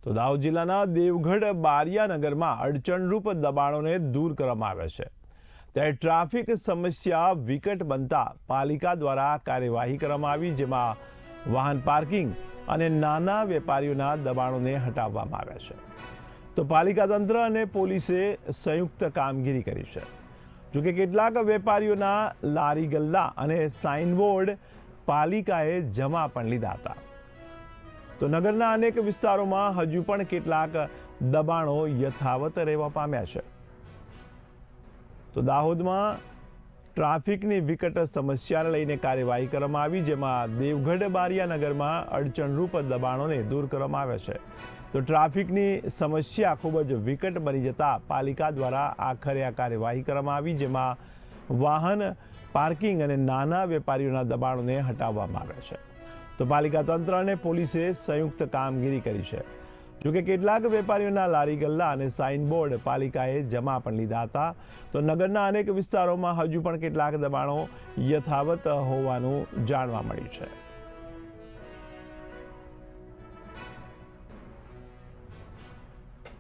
તો દાહોદ જિલ્લાના દેવગઢ બારિયાનગરમાં અડચણરૂપ દબાણોને દૂર કરવામાં આવ્યા છે, ત્યારે ટ્રાફિક સમસ્યા વિકટ બનતા પાલિકા દ્વારા કાર્યવાહી કરવામાં આવી, જેમાં વાહન પાર્કિંગ અને નાના વેપારીઓના દબાણોને હટાવવામાં આવ્યા છે. તો પાલિકા તંત્ર અને પોલીસે સંયુક્ત કામગીરી કરી છે. જોકે કેટલાક વેપારીઓના લારી ગલ્લા અને સાઇનબોર્ડ પાલિકાએ જમા પણ લીધા હતા. તો નગરના અનેક વિસ્તારોમાં હજુ પણ કેટલાક દબાણો યથાવત રહેવા પામ્યા છે. તો દાહોદમાં ટ્રાફિકની વિકટ સમસ્યાને લઈને કાર્યવાહી કરવામાં આવી, જેમાં દેવગઢ બારિયાનગરમાં અડચણરૂપ દબાણોને દૂર કરવામાં આવ્યા છે. તો ટ્રાફિકની સમસ્યા ખૂબ જ વિકટ બની જતા પાલિકા દ્વારા આખરે આ કાર્યવાહી કરવામાં આવી, જેમાં વાહન પાર્કિંગ અને નાના વેપારીઓના દબાણોને હટાવવામાં આવ્યા છે. તો પાલિકા તંત્ર અને પોલીસે સંયુક્ત કામગીરી કરી છે. જોકે કેટલાક વેપારીઓના લારી ગલ્લા અને સાઇનબોર્ડ પાલિકાએ જમા પણ લીધા હતા. તો નગરના અનેક વિસ્તારોમાં હજુ પણ કેટલાક દબાણો યથાવત હોવાનું જાણવા મળ્યું છે.